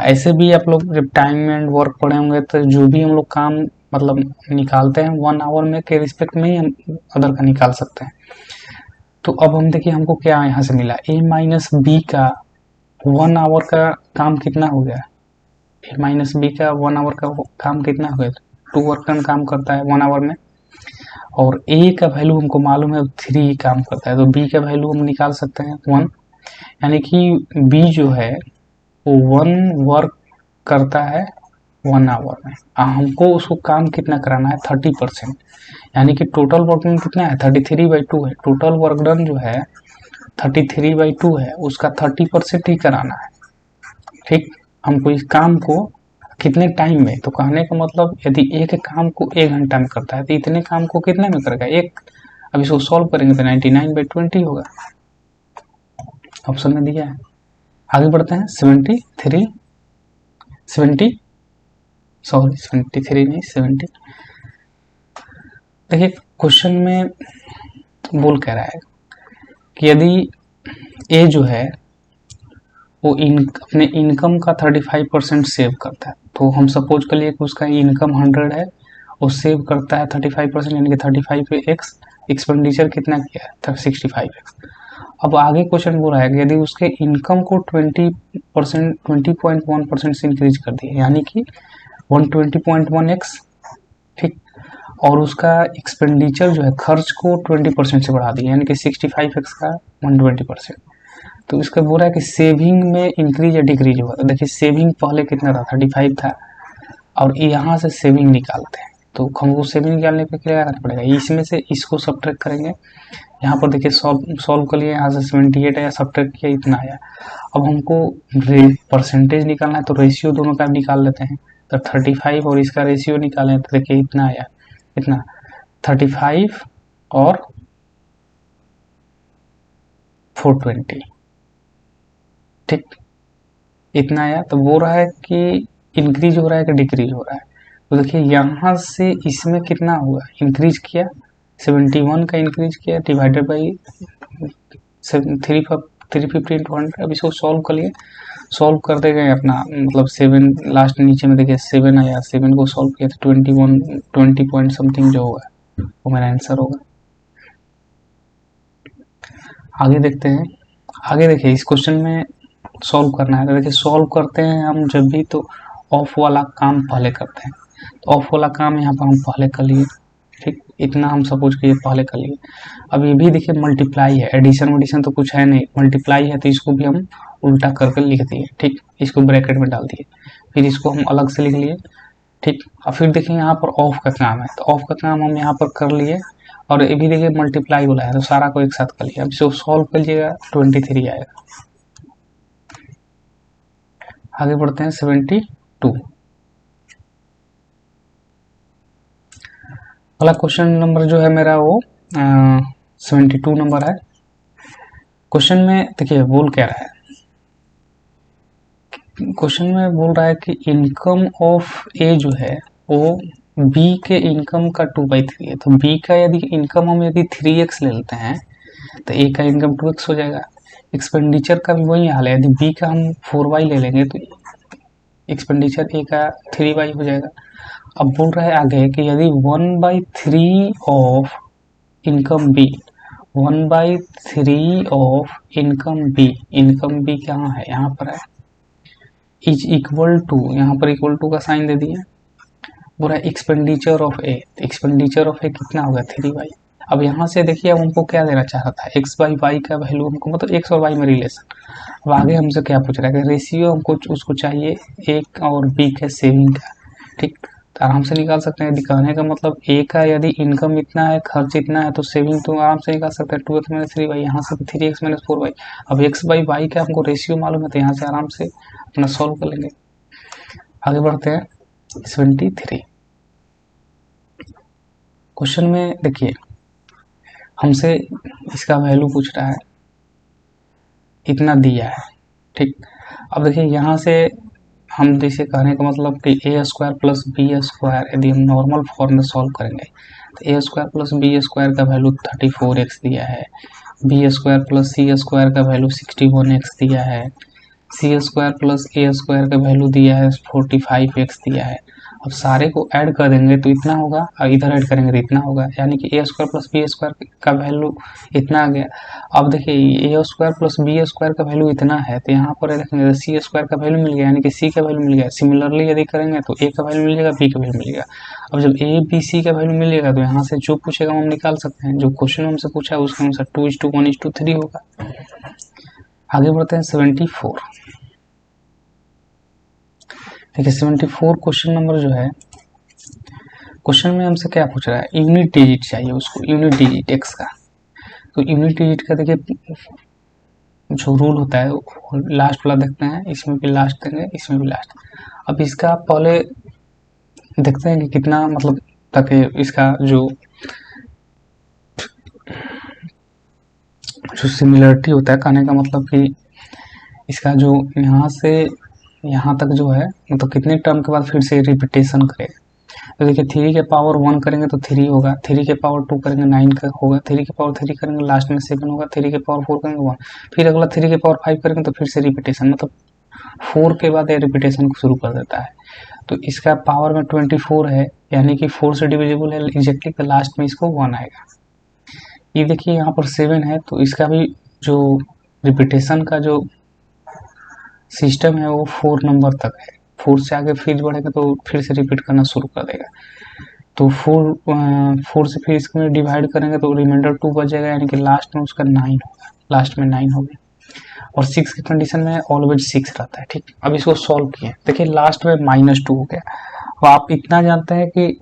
ऐसे भी आप लोग जब टाइम एंड वर्क पढ़े होंगे तो जो भी हम लोग काम मतलब निकालते हैं 1 आवर में के रिस्पेक्ट में ही हम अदर का निकाल सकते हैं। तो अब हम देखिए हमको क्या यहाँ से मिला, ए माइनस बी का 1 आवर का काम कितना हो गया, ए माइनस बी का 1 आवर का काम कितना हो गया, 2 वर्क टन काम करता है 1 आवर में, और ए का वैल्यू हमको मालूम है 3 काम करता है, तो बी का वैल्यू हम निकाल सकते हैं 1, यानी कि बी जो है वो 1 वर्क करता है 1 आवर में। हमको उसको काम कितना कराना है 30%, यानी कि टोटल वर्क डन कितना है 33/2 है, टोटल वर्क डन जो है 33/2 है, उसका 30% ही कराना है। ठीक, हमको इस काम को कितने टाइम में, तो कहने का मतलब यदि एक काम को 1 घंटा में करता है तो इतने काम को कितने में करेगा एक। अब इसको सॉल्व करेंगे तो 99/20 होगा, ऑप्शन में दिया है। आगे बढ़ते हैं 73 नहीं 70। देखिए क्वेश्चन में बोल कह रहा है कि यदि ए जो है वो अपने इनकम का 35% सेव करता है, तो हम सपोज कर लिए कि उसका इनकम 100 है, वो सेव करता है 35%, यानी कि 35x, एक्सपेंडिचर कितना किया है 65x। अब आगे क्वेश्चन बोल रहा है कि यदि उसके इनकम को 20.1% से इंक्रीज कर दिया, यानी कि 120.1x। ठीक, और उसका एक्सपेंडिचर जो है खर्च को 20% से बढ़ा दिया, यानी कि 65x का 120%। तो इसका बोल रहा है कि सेविंग में इंक्रीज या डिक्रीज होगा। तो देखिए सेविंग पहले कितना था 35 था, और यहाँ से सेविंग निकालते हैं तो हमको 7 निकालने पे क्या करना पड़ेगा, इसमें से इसको सब्ट्रैक्ट करेंगे। यहाँ पर देखिए सॉल्व कर लिए, यहाँ से 78 आया, सब्ट्रैक्ट किया इतना आया। अब हमको परसेंटेज निकालना है तो रेशियो दोनों का निकाल लेते हैं। तो 35 और इसका रेशियो निकालें तो देखिए इतना आया, इतना 35 और 420, ठीक, इतना आया। तो वो रहा है कि इंक्रीज हो रहा है कि डिक्रीज हो रहा है। तो देखिए यहाँ से इसमें कितना हुआ, इंक्रीज किया, 71 का इंक्रीज किया, डिवाइडेड बाई 350 इंटू 100। अब इसको सॉल्व कर लिए, सॉल्व कर देंगे अपना, मतलब 7 लास्ट नीचे में देखिए 7 आया, 7 को सॉल्व किया तो 20 पॉइंट समथिंग जो होगा वो मेरा आंसर होगा। आगे देखते हैं। आगे देखिए इस क्वेश्चन में सॉल्व करना है। तो देखिए सॉल्व करते हैं हम जब भी तो ऑफ वाला काम पहले करते हैं। तो ऑफ वाला काम यहाँ पर हम पहले कर लिए, ठीक, इतना हम सपोज किए पहले कर लिए। अब ये भी देखिए मल्टीप्लाई है, एडिशन वेडिशन तो कुछ है नहीं, मल्टीप्लाई है तो इसको भी हम उल्टा करके लिख दिए, ठीक, इसको ब्रैकेट में डाल दिए, फिर इसको हम अलग से लिख लिए, ठीक। और फिर देखिए यहाँ पर ऑफ का काम है, तो ऑफ का काम हम यहाँ पर कर लिए, और ये भी देखिए मल्टीप्लाई बोला है तो सारा को एक साथ कर लिया। अब इसको सॉल्व कर लीजिएगा 23 आएगा। आगे बढ़ते हैं 72। अगला क्वेश्चन नंबर जो है मेरा वो 72 नंबर है। क्वेश्चन में देखिए बोल क्या रहा है, क्वेश्चन में बोल रहा है कि इनकम ऑफ ए जो है वो बी के इनकम का 2/3 है। तो बी का यदि इनकम हम यदि 3x ले लेते हैं तो ए का इनकम 2x हो जाएगा। एक्सपेंडिचर का भी वही हाल है, यदि बी का हम 4y ले लेंगे तो एक्सपेंडिचर ए का 3y हो जाएगा। अब बोल रहा है आगे कि यदि 1/3 of income B, 1/3 of income B कहाँ है, यहाँ पर है, इज इक्वल टू, यहाँ पर इक्वल टू का साइन दे दिया, बोला expenditure of A, expenditure of A कितना होगा 3y। अब यहाँ से देखिए अब हमको क्या देना चाह रहा था, x/y का वैल्यू हमको, मतलब x और y में रिलेशन। अब आगे हमसे क्या पूछ रहा है कि रेशियो हमको उसको चाहिए ए और बी के सेविंग का, ठीक, तो आराम से निकाल सकते हैं। दिखाने का मतलब ए का यदि इनकम इतना है, खर्च इतना है, तो सेविंग तो आराम से निकाल सकते हैं, 2x - 3y, यहाँ से 3x - 4y। अब x/y का हमको रेशियो मालूम है तो यहाँ से आराम से अपना सॉल्व कर लेंगे। आगे बढ़ते हैं 73। क्वेश्चन में देखिए हमसे इसका वैल्यू पूछ रहा है, इतना दिया है, ठीक। अब देखिए यहाँ से हम जैसे कहने का मतलब कि a² प्लस b² यदि हम नॉर्मल फॉर्म में सॉल्व करेंगे तो a² प्लस b² का वैल्यू 34x दिया है, b² प्लस c² का वैल्यू 61x दिया है, c² प्लस a² का वैल्यू दिया है 45x दिया है। अब सारे को ऐड कर देंगे तो इतना होगा, और इधर ऐड करेंगे तो इतना होगा, यानी कि a² प्लस b² का वैल्यू इतना आ गया। अब देखिए a² प्लस b² का वैल्यू इतना है तो यहाँ पर देखेंगे c² का वैल्यू मिल गया, यानी कि c का वैल्यू मिल गया। सिमिलरली यदि करेंगे तो a का वैल्यू मिलेगा, b का वैल्यू मिलेगा। अब जब a b c का वैल्यू मिलेगा तो यहाँ से जो पूछेगा हम निकाल सकते हैं, जो क्वेश्चन हमसे पूछा है उसके अनुसार 2:1:3 होगा। आगे बढ़ते हैं 74। देखिए 74 क्वेश्चन नंबर जो है, क्वेश्चन में हमसे क्या पूछ रहा है, यूनिट डिजिट चाहिए उसको, यूनिट डिजिट x का। तो यूनिट डिजिट का देखिए जो रूल होता है लास्ट वाला देखते हैं, इसमें भी लास्ट देंगे, इसमें भी लास्ट। अब इसका पहले देखते हैं कि कितना मतलब ताकि इसका जो सिमिलरिटी होता है, कहने का मतलब कि इसका जो यहाँ से यहाँ तक जो है मतलब कितने टर्म के बाद फिर से रिपीटेशन करेगा। तो देखिए 3 के पावर 1 करेंगे तो 3 होगा, 3 के पावर 2 करेंगे 9 का होगा, 3 के पावर 3 करेंगे लास्ट में 7 होगा, 3 के पावर 4 करेंगे 1, फिर अगला 3 के पावर 5 करेंगे तो फिर से रिपीटेशन, मतलब 4 के बाद ये रिपीटेशन को शुरू कर देता है। तो इसका पावर में 24 है, यानी कि 4 से डिविजिबल है एग्जैक्टली, तो लास्ट में इसको 1 आएगा। ये देखिए यहाँ पर 7 है तो इसका भी जो रिपीटेशन का जो सिस्टम है वो 4 नंबर तक है, 4 से आगे फिर बढ़ेगा तो फिर से रिपीट करना शुरू कर देगा। तो 4 से फिर इसमें डिवाइड करेंगे तो रिमाइंडर 2 बच जाएगा, यानी कि लास्ट में उसका 9 होगा, लास्ट में 9 हो गया। और 6 की कंडीशन में ऑलवेज 6 रहता है, ठीक। अब इसको सॉल्व किए, देखिए लास्ट में -2 हो गया। अब आप इतना जानते हैं कि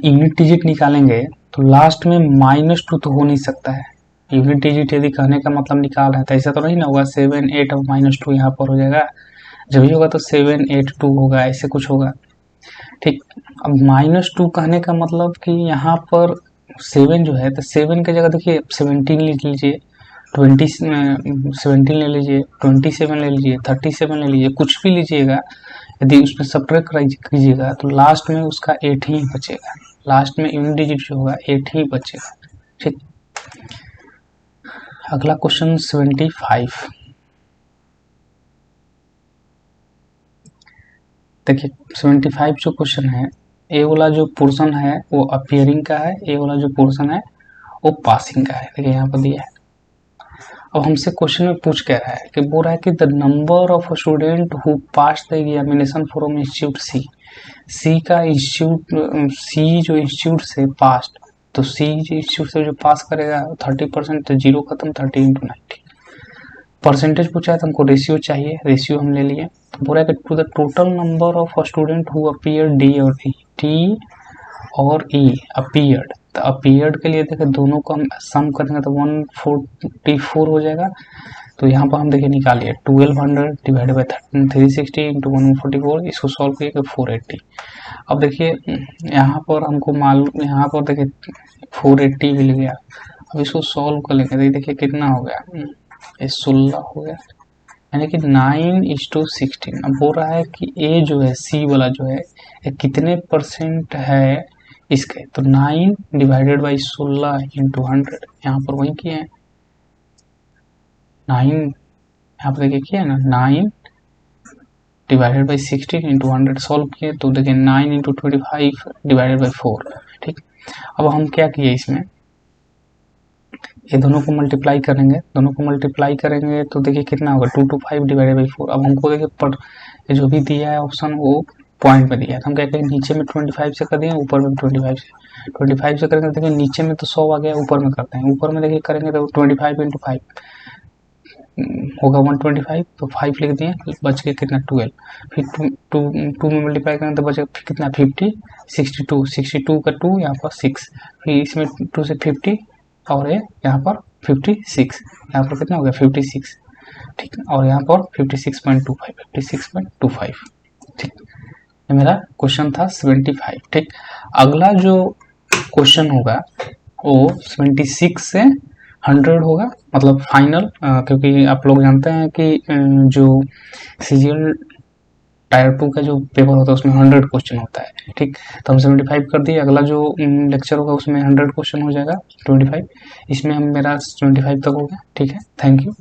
यूनिट डिजिट निकालेंगे तो लास्ट में -2 तो हो नहीं सकता है। यूनिट डिजिट यदि कहने का मतलब निकाल रहे हैं तो ऐसा तो नहीं ना होगा 7 8 और -2 यहाँ पर हो जाएगा, जब भी होगा तो 7 8 2 होगा, ऐसे कुछ होगा। ठीक, अब -2 कहने का मतलब कि यहाँ पर 7 जो है तो 7 की जगह देखिए 17 लिख लीजिए, 17 ले लीजिए, 27 ले लीजिए, 37 ले लीजिए, कुछ भी लीजिएगा। यदि उसमें सब्ट्रैक्ट कीजिएगा तो लास्ट में उसका 8 ही बचेगा, लास्ट में यूनिट डिजिट जो होगा 8 ही बचेगा। ठीक, अगला क्वेश्चन 75। देखिए 75 जो क्वेश्चन है, ए वाला जो पोर्शन है वो अपीयरिंग का है, ए वाला जो पोर्शन है वो पासिंग का है। देखिए यहाँ पर दिया है। अब हमसे क्वेश्चन में पूछ कह रहा है कि बोल रहा है कि the number of student who pass the examination from institute C, C का इंस्टीट्यूट, सी जो इंस्टीट्यूट से पास, तो सी इंस्टीट्यूट से जो पास करेगा 30%, तो जीरो खत्म, 30 × 90। परसेंटेज पूछा है तो हमको रेशियो चाहिए, रेशियो हम ले लिए। तो बोल रहा है कि to the total number of student who appear D और ई, टी और ई अपीयर्ड, तो अपीयर्ड के लिए देखें दोनों को हम सम करेंगे तो 144 हो जाएगा। तो यहाँ पर हम देखिए निकालिए 1200 डिवाइड बाई 360 इंटू 144, इसको सॉल्व किए 480। अब देखिए यहाँ पर हमको मालूम, यहाँ पर देखिए 480 मिल गया। अब इसको सॉल्व कर लेंगे, देखिए कितना हो गया, ये 16 हो गया, यानी कि 9:16। अब बोल रहा है कि ए जो है सी वाला जो है ये कितने % है इसके, तो 9 डिवाइडेड बाई 16 इंटू 100, यहाँ पर वही किए हैं 9, यहाँ पर देखिए किया ना 9 डिवाइडेड बाई 16 इंटू 100 सॉल्व किए तो देखिए 9 इंटू 25 डिवाइडेड बाई 4। ठीक, अब हम क्या किए इसमें, ये दोनों को मल्टीप्लाई करेंगे, दोनों को मल्टीप्लाई करेंगे तो देखिए कितना होगा 225 डिवाइडेड बाई 4। अब हमको देखिए पर जो भी दिया है ऑप्शन वो पॉइंट में दिया है, तो हम क्या करेंगे नीचे में 25 से कर दिए, ऊपर में 25 से करेंगे। देखिए नीचे में तो 100 आ गया, ऊपर में करते हैं, ऊपर में देखिए करेंगे तो 25 × 5 होगा 125, तो 5 लिख दिए, बच के कितना 12, फिर 2 में मल्टीप्लाई करेंगे तो बचे कितना 50, 62 का 2 यहाँ पर 6, फिर इसमें 2 से 50 और ये यहाँ पर 56, यहाँ पर कितना हो गया 56। ठीक, और यहाँ पर 56.25। ठीक, ये मेरा क्वेश्चन था 75। ठीक, अगला जो क्वेश्चन होगा वो 76 से 100 होगा, मतलब फाइनल, क्योंकि आप लोग जानते हैं कि जो सीजीएल टायर 2 का जो पेपर होता है उसमें 100 क्वेश्चन होता है। ठीक, तो हम 75 कर दिए, अगला जो लेक्चर होगा उसमें 100 क्वेश्चन हो जाएगा 25, इसमें हम मेरा 25 तक हो गया। ठीक है, थैंक यू।